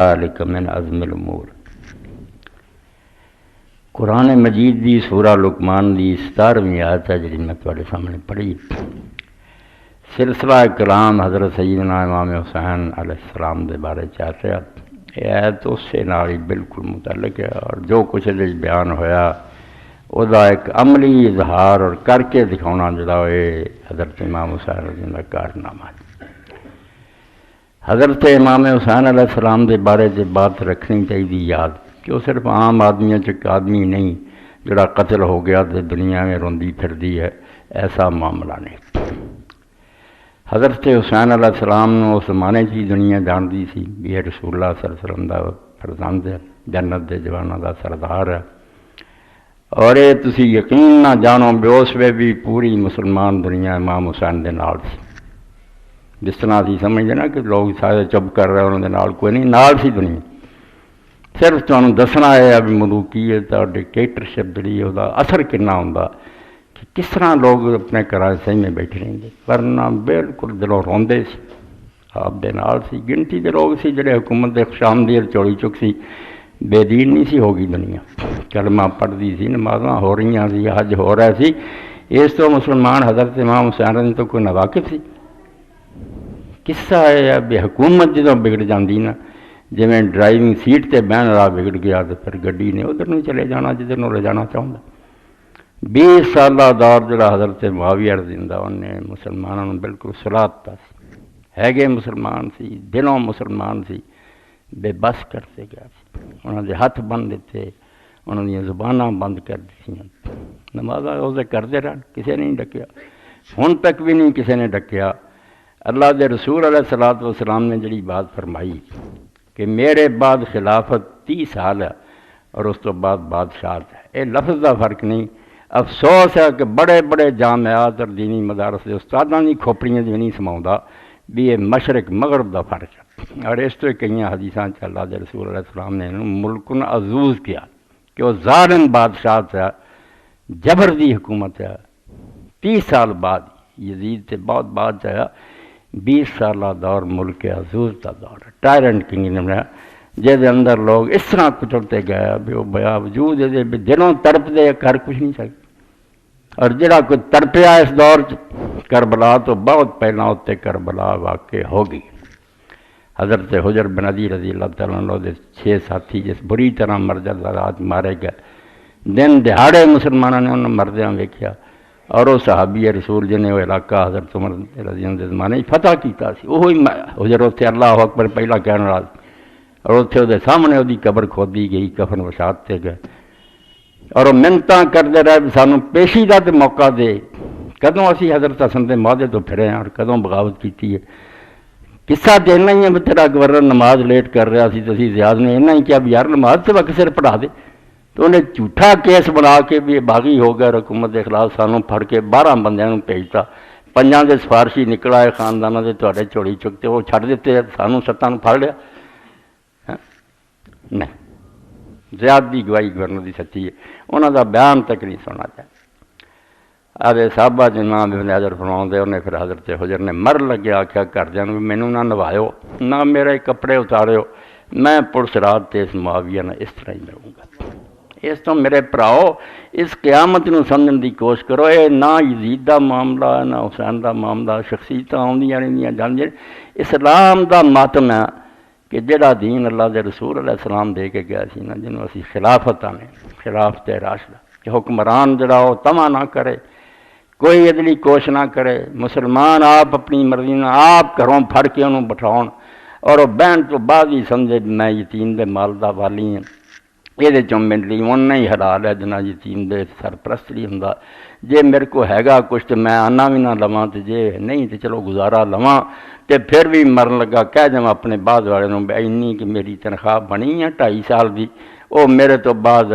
ذالک من عزم الامور۔ قرآن مجید دی سورہ لقمان دی 17ویں آیت ہے جی میں تواڈے سامنے پڑھی۔ سلسلہ کلام حضرت سیدنا امام حسین علیہ السلام دے بارے چاہتے ہیں، یہ آیت اس سے نال ہی بالکل متعلق ہے، اور جو کچھ یہ بیان ہویا وہ ایک عملی اظہار اور کر کے دکھانا جڑا ہوئے حضرت امام حسین رضی اللہ عنہ کارنامہ ہے۔ حضرت امام حسین علیہ السلام دے بارے سے بات رکھنی چاہیے یاد کہ وہ صرف عام آدمیوں چک آدمی نہیں جڑا قتل ہو گیا تو دنیا میں روندی پھردی ہے، ایسا معاملہ نہیں۔ حضرت حسین علیہ السلام نے اس زمانے کی دنیا جانتی سی بھی یہ رسول اللہ صلی اللہ علیہ وسلم دا فرزند ہے، جنت دے جوانوں دا سردار ہے، اور یہ تسی یقین نہ جانو بے اس وے بھی پوری مسلمان دنیا امام حسین دے نال سی۔ جس طرح اسی سمجھتے نا کہ لوگ سارے چپ کر رہے انہوں دے نال کوئی نہیں، نال سی دنیا، صرف تمہیں دسنا ہے ابھی ملوکیت اور ڈکٹیٹرشپ جڑی ہے اثر کنا ہوندا کہ کس طرح لوگ اپنے گھراں صحیح میں بیٹھے رہیں گے، ورنہ بالکل دلوں روندے سی، آپ دے نال سی۔ گنتی دے لوگ سی جڑے حکومت دے خشامدید چوڑی چک سی، بے دین نہیں سی ہوگی دنیا، کلمہ پڑھتی سی، نمازاں ہو رہی سی، حج ہو رہا سی، اس تو مسلمان حضرت امام حسین تو کوئی ناواقف سی۔ قصہ ہے بھی حکومت جدوں بگڑ جاندی نا، جی میں ڈرائیونگ سیٹ تے بہن والا بگڑ گیا تو پھر گڈی نے ادھر نہیں چلے جانا جدھر نوں لے جانا چاہتا۔ 20 سالہ دور جڑا حضرت معاویہ رضی اللہ عنہ نے مسلمانوں نے بالکل سلاتا سی، ہے گے مسلمان سی، دلوں مسلمان سی، بے بس کرتے گیا سی، انہوں نے ہاتھ بند دیتے، انہوں نے زباناں بند کر دی، نمازاں اسے کرتے رہن، کسی نے نہیں ڈکیا، ہن تک بھی نہیں کسی نے ڈکیا۔ اللہ دے رسول علیہ الصلوۃ والسلام نے جڑی بات فرمائی کہ میرے بعد خلافت 30 سال ہے اور اس تو بعد بادشاہت ہے، یہ لفظ دا فرق نہیں۔ افسوس ہے کہ بڑے بڑے جامعات اور دینی مدارس کے استاداں دی کھوپڑیاں بھی نہیں سماؤندا بھی یہ مشرق مغرب دا فرق ہے، اور اس تو کئی حدیثاں چ اللہ دے رسول علیہ السلام نے ملکن عزوز کیا کہ وہ ظالم بادشاہت ہے، جبر دی حکومت ہے۔ 30 سال بعد یزید سے بہت بعد چاہیا 20 سالہ دور ملک عزوز کا دور ہے، ٹائرنٹ کنگڈم ہے، جہدے اندر لوگ اس طرح کچلتے گئے بھی وہ باوجود یہ دلوں تڑپ دے کر کچھ نہیں سکتے، اور جڑا کوئی تڑپیا اس دور کربلا تو بہت پہلا اتنے کربلا واقع ہو گئی۔ حضرت حجر بن عدی رضی اللہ تعالیٰ عنہ دے 6 ساتھی جس بری طرح مرجد رات مارے گئے، دن دہاڑے مسلمانوں نے انہوں مردیاں ویکھیا، اور وہ صحابی رسول جنہیں وہ علاقہ حضرت عمر رضی اللہ عنہ زمانے فتح کیتا سی، وہی حجر اتنے اللہ اکبر پہلا کہنے والا، اور اتنے وہ سامنے وہ قبر کھودی گئی، کفن وشاتے گئے، اور وہ منتاں کرتے رہے سانوں پیشی دا تے موقع دے، کدوں اسی حضرت حسن دے معاہدے تو پھرے ہیں اور کدوں بغاوت کیتی ہے۔ قصہ تو اتنا ہی ہے بھی تیرا گورنر نماز لیٹ کر رہا سی تو اسی زیاد نے اتنا ہی کیا بھی یار نماز سے وقت سر پڑھا دے، تو انہیں جھوٹا کیس بنا کے بھی باغی ہو گیا، حکومت کے خلاف سانوں پھڑ کے 12 بندیاں بھیجتا، 5 دے سفارشی نکل آئے خاندانوں دے تواڈے چوڑی چکتے وہ چھڈ دیتے، سانوں 7 پھڑ لیا۔ نہیں، زیادتی گواہی گورنر دی سچی ہے، انہوں دا بیان تک نہیں سننا چاہیے۔ آدھے صحابہ جناب ابن حجر فرماؤندے انہیں پھر حضرت حجر نے مر لگے آکھیا گھردیاں نوں مینوں نہ نوایو، نہ میرے کپڑے اتاریو، میں پرسرات تے اس معاویہ نہ اس طرح ہی مروں گا۔ اس تو میرے بھراؤ اس قیامت نوں سمجھن دی کوشش کرو، اے نہ یزید دا معاملہ نہ حسین دا معاملہ، شخصیتاں آوندیاں رہندیاں جاندیاں، اسلام دا ماتم ہے کہ جڑا دین اللہ دے رسول علیہ السلام دے کے گیا سی نا، جنوں اسی خلافت آنے، خلافت راشدہ، کہ حکمران جڑا وہ طمع نہ کرے، کوئی عدلی کوشش نہ کرے، مسلمان آپ اپنی مرضی نہ آپ گھروں پھڑ کے انہوں بٹھاؤن، اور وہ بہن تو بعد ہی سمجھے میں یتیم دے مال دا والی ہوں، یہ چوں میرے لیے اُنّا ہی حلال ہے جنا یتیم دے سرپرست لی ہوندا، جے میرے کو ہیگا کچھ تو میں آنا بھی نہ لواں، تے جے نہیں تو چلو گزارا لواں، تے پھر بھی مرن لگا کہہ جاؤں اپنے بعد والے نوں اینی کہ میری تنخواہ بنی ہے 2.5 سال دی، وہ میرے تو بعد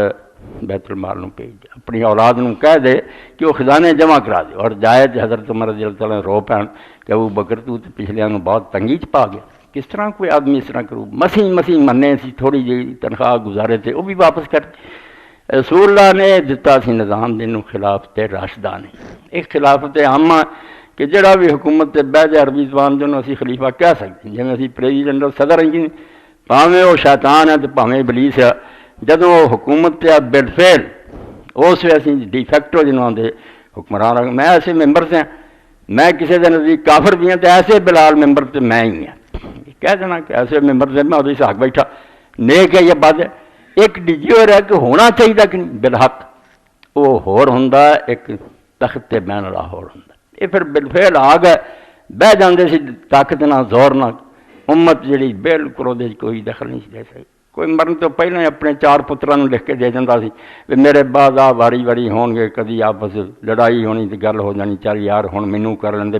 بیت المال نوں بھیج دے، اپنی اولاد نوں کہہ دے کہ وہ خزانے جمع کرا دے، اور جائے تے حضرت عمر رضی اللہ تعالیٰ رو پین کہ ابو بکر تو پچھلیاں نوں بہت تنگی چ پا گیا، کس طرح کوئی آدمی اس طرح کرو، مسیح مننے سی، تھوڑی جی تنخواہ گزارے تھے وہ بھی واپس کر دی۔ رسول اللہ نے دتا سی نظام جنوں خلافت راشدہ نے، ایک خلافت عامہ کہ جڑا بھی حکومت تے بہ جائے عربی زبان جنوں اسی خلیفہ کہہ سکتے ہیں، جی اسی پریزیڈنٹ اور صدر ہیں ਭਾਵੇਂ ਉਹ ਸ਼ੈਤਾਨ ਹੈ ਤੇ ਭਾਵੇਂ ਇਬਲੀਸ ਹੈ, ਜਦੋਂ ਉਹ ਹੁਕੂਮਤ ਤੇ ਬਿਲਫੇਲ ਉਸ ਵੇਲੇ ਅਸੀਂ ਡੀਫੈਕਟੋ ਜਿਹਨੂੰ ਆਉਂਦੇ ਹੁਕਮਰਾਨ। ਮੈਂ ਐਸੇ ਮੈਂਬਰ سے میں کسی کے نزدیک کافر بھی ہوں تو ایسے بلال ممبر تو میں ہی ہوں، کہہ دینا کہ ایسے ممبر سے میں ادھر حق بیٹھا نیک ہے یا بد ہے، ایک ڈیجیور ہے کہ ہونا چاہیے کہ نہیں بالحق، وہ ہور ہوں ایک تخت بین والا ہور ہوں، یہ پھر بالفعل آ گئے بہ جاندے سی طاقت نہ زور نہ، امت جڑی بالکل وہ کوئی دخل نہیں دے سکتی۔ کوئی مرن تو پہلے ہی اپنے 4 پتروں لکھ کے دے دینا سی بھی میرے بعد آ واری واری ہون گے، کدی آپس لڑائی ہونی تو گل ہو جانی، چل یار ہن مینوں کر لیندے،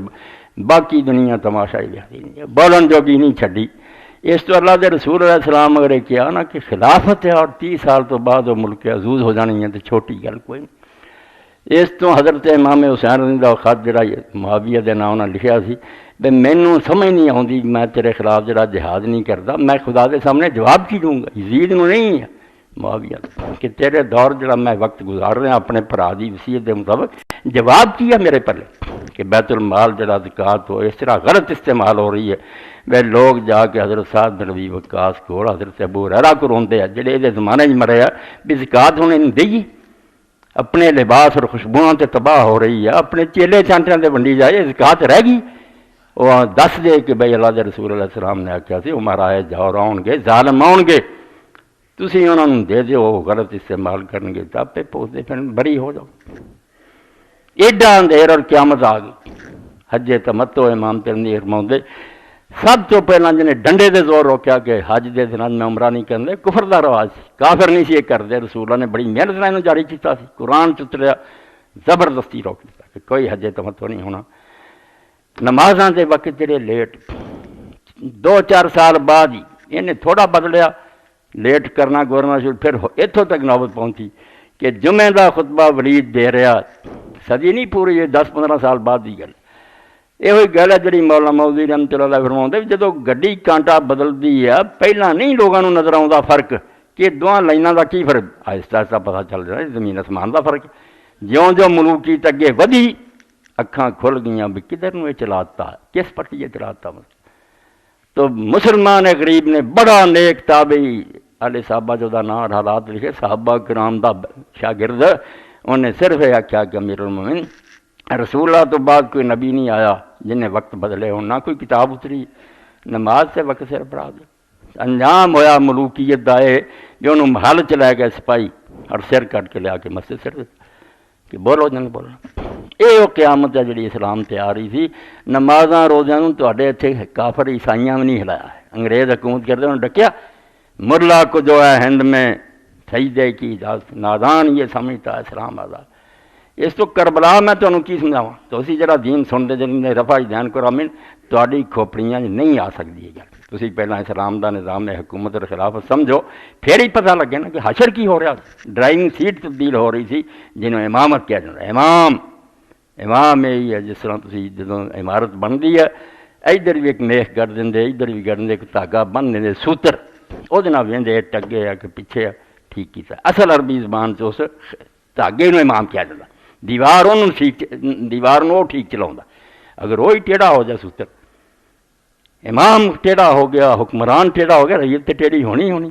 باقی دنیا تماشا ہی دیکھتی نہیں، بولن جوگی نہیں چھڈی۔ اس تو اللہ دے رسول علیہ السلام اگر یہ کیا نا کہ خلافت ہے اور 30 سال تو بعد وہ ملک عزوز ہو جانی ہے تو چھوٹی گل کوئی نہیں۔ اس تو حضرت امام حسین رضی اللہ خط جڑا معاویہ دے نام نال لکھیا سی بھی مینوں سمجھ نہیں آتی، میں تیرے خلاف جڑا جہاد نہیں کرتا، میں خدا کے سامنے جواب کی دوں گا، یزید نو نہیں ہے معاویہ کہ تیرے دور جڑا میں وقت گزار رہا اپنے بھرا دی وصیت دے مطابق، جواب کیا میرے پلے کہ بیت المال جڑا زکوٰۃ ہو اس طرح غلط استعمال ہو رہی ہے۔ وہ لوگ جا کے حضرت سعد بن ابی وقاص کو حضرت ابو ہریرہ کو روندے ہیں جڑے یہ زمانے مرے ہیں بھی زکوٰۃ ہن دئی، اپنے لباس اور خوشبوؤں تے تباہ ہو رہی ہے، اپنے چیلے چانٹیاں تے ونڈی جائے، زکوٰۃ رہ گئی؟ وہ دس دے کہ بھائی اللہ دے رسول علیہ السلام نے آخیا سی عمر آئے جاؤ آؤ گے، ظالم آؤ گے، تسی انہوں نے دے دیو، وہ غلط استعمال کرن گے تو آپ پوچھتے پھر بری ہو جاؤ۔ ایڈا اندھیر اور قیامت آ گئی۔ حج تمتع امام ترمذی فرماؤندے سب تو پہلے جنہیں ڈنڈے دے زور روکیا کہ حج دے دنوں میں عمرہ نہیں کرتے، کفر دا رواج سی، کافر نہیں سی یہ کرتے، رسول اللہ نے بڑی محنت نال جاری کیتا سی، قرآن چتریا زبردستی روک دیتا کہ کوئی حج تمتع نہیں ہونا۔ نمازاں دے وقت جڑے لیٹ 2-4 سال بعد ہی انہیں تھوڑا بدلیا، لیٹ کرنا گورنا شروع، پھر اتوں تک نوبت پہنچی کہ جمعے دا خطبہ ولید دے رہا، صدی نہیں پوری، یہ 10-15 سال بعد کی گل۔ یہ گل ہے جی مولانا مودودی رحمۃ اللہ علیہ فرماؤندے جدوں گڈی کانٹا بدلتی ہے پہلا نہیں لوگوں کو نظر آتا فرق کہ دونوں لائنوں کا کی فرق، آہستہ آہستہ پتہ چل رہا ہے زمین آسمان کا فرق۔ جیوں جو ملوکیت اگے ودی اکھاں کھل گئیاں بھی کدھر نوں یہ چلاتا، کس پٹی یہ چلاتا۔ تو مسلمان غریب نے بڑا نیک تابعی علی صحابہ جو دا نام حالات لکھے، صحابہ کرام دا شاگرد، انہیں صرف یہ آخیا کہ امیر المومنین رسول اللہ تو بعد کوئی نبی نہیں آیا جن نے وقت بدلے ہوں، نہ کوئی کتاب اتری، نماز سے وقت سر پڑھا دے۔ انجام ہویا ملوکیت دا ہے جو انہوں محل چ لے گئے سپاہی اور سر کٹ کے لیا کے مسجد سر کہ بولو جن بولنا۔ یہ قیامت ہے جڑی اسلام تے آ رہی تھی۔ نمازاں روزیاں تواڈے اتھے کافر عیسائیاں بھی نہیں ہلایا ہے، انگریز حکومت کرتے انہوں نے ڈکیا، مرلا کو جو ہے ہند میں سجدے کی اجازت، نادان یہ سمجھتا ہے اسلام آزاد۔ اس تو کربلا میں تمہیں کی سمجھاواں، تو اسی جڑا دین سنتے جن رفع دین کو رامن تواڈی کھوپڑیاں نہیں آ سکتی ہے گل۔ تسی پہلا اسلام دا نظام حکومت اور خلافت سمجھو، پھر ہی پتہ لگے نا کہ حشر کی ہو رہا، ڈرائیونگ سیٹ تبدیل ہو رہی تھی جنہوں امامت کیا جاتا ہے۔ امام یہی ہے جس طرح تسی جدوں عمارت بنتی ہے ادھر بھی ایک میخ کر دیں، ادھر بھی کر دیں، ایک دھاگا بن دیں سوتر، وہ وہدے ٹگے ہے کہ پیچھے ٹھیک کیتا۔ اصل عربی زبان سے اس دھاگے نوں امام کیا جاتا، دیوار انہوں دیوار نو ٹھیک چلاؤں، اگر وہی ٹیڑھا ہو جائے سوتر، امام ٹیڑھا ہو گیا، حکمران ٹیڑھا ہو گیا، ریت تے ٹیڑھی ہونی ہونی۔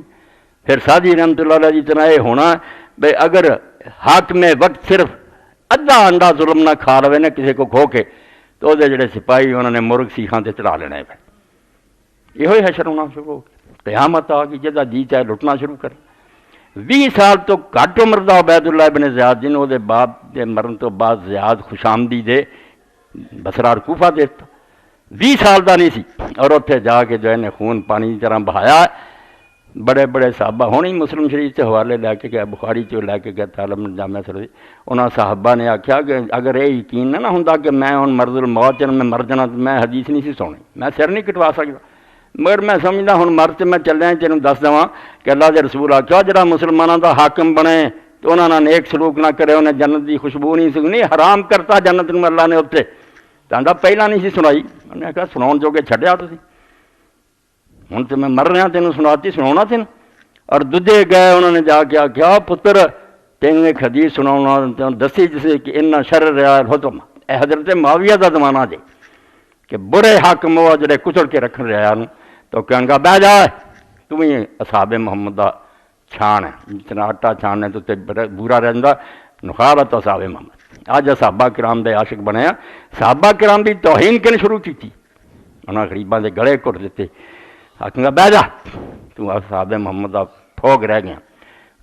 پھر سعدی رحمۃ اللہ علیہ جتنا یہ ہونا بھائی اگر حاکم وقت صرف ادھا انڈا ظلم نہ کھا لوے نا کسی کو کھو کے تو وہ جڑے سپاہی انہوں نے مرغ سیخاں تے چڑھا لینا ہے۔ یہ حشر ہونا شروع ہو گیا، قیامت آ گئی، جدا جی چاہے لٹنا شروع کرے۔ 20 سال تو گھٹ عمر دا عبید اللہ ابن زیاد جن وہ باپ دے مرن تو بعد زیاد خوش آمدی دے بصرہ اور کوفہ دیتا، 20 سال دا نہیں سی، اور اتنے جا کے جو ہے نے خون پانی کی طرح بہایا۔ بڑے بڑے صحابہ ہونے مسلم شریف سے حوالے لے کے گیا، بخاری چ لے کے گیا تعلیم جامعہ سرد، انہاں صحابہ نے آخیا کہ اگر یہ یقین نہ ہوں کہ میں ہوں مرض الموت میں مر جانا تو میں حدیث نہیں سی سونی، میں سر نہیں کٹوا سکتا، مگر میں سمجھدا ہوں مر تے میں چلیا تینوں دس دواں کہ اللہ دے رسول آخیا جڑا مسلمانوں دا حاکم بنے تو انہاں نال نیک سلوک نہ کرے انہیں جنت دی خوشبو نہیں سکنی، حرام کرتا جنت نوں اللہ نے اتنے تاندا پہلا نہیں سی سنائی۔ انہیں کہا سناؤ جو کہ چھڈیا تسی، ہوں تو میں مر رہا تینوں سناتی سنا تین۔ اور دودھے گئے انہوں نے جا کے آخیا پتر تینوں ایک حدیث سنا دسی جسے کہ انّا شر رہا حکم، اے حضرت معاویہ دا زمانہ جے کہ برے حاکم وہ جڑے کچڑ کے رکھن رہا تو کہن گا بہ جا تو بھی اصحاب محمد دا چھان ہے، جتنا آٹا چھاننے تو بورا رہندا نخابت اصحاب محمد۔ آج صحابہ کرام دے عاشق بنیا، صحابہ کرام دی توہین کن شروع کی تھی، انہاں غریباں دے گلے کٹ دیتے، آکھیں گا بیٹھ جا تو اصحاب محمد دا پھوگ رہ گیا،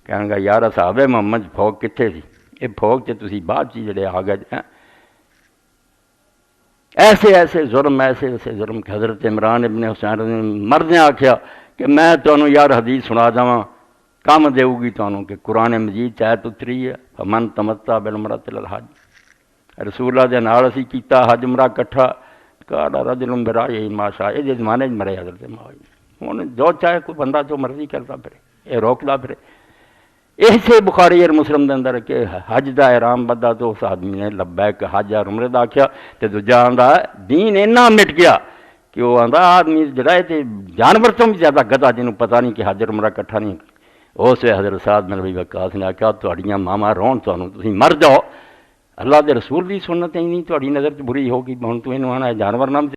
کہنے گا یار اصحاب محمد پھوگ کتنے سی، یہ پھوگ تے تسی بعد چی جڑے آ گئے ایسے ایسے ظلم، ایسے ایسے ظلم کہ حضرت عمران ابن حسین مرد نے آکھیا کہ میں تانوں یار حدیث سنا جاواں کام دے گی تانوں کہ قرآن مجید چایت اتری ہے فمن تمتع بالعمرۃ الی الحج، رسول اللہ دے نال اسی کیتا حج عمرہ کٹھا، قال رجل برائے ما شاء، یہ زمانے مرے حضرت معاویہ، ہن جو چاہے کوئی بندہ جو مرضی کرتا پھرے، یہ روکدا پھرے۔ اسے بخاری اور مسلم دے اندر کہ حج دا احرام بدھا تو اس آدمی نے لبیک حج اور عمرے دا آکھیا تے دوجا آندا دین اینا مٹ گیا کہ وہ آندا آدمی جڑا تے جانور تو بھی زیادہ گدھا جنوں پتہ نہیں کہ حج اور عمرہ کٹھا نہیں، اس حضرت سعد بن ربیع وقاص نے آکھیا تہاڈیاں ماما رون تانوں تسی مر جاؤ، اللہ دے رسول دی سنت نہیں تہاڈی نظر چ بری ہوگی، ہن تو اینوں آنا جانور نام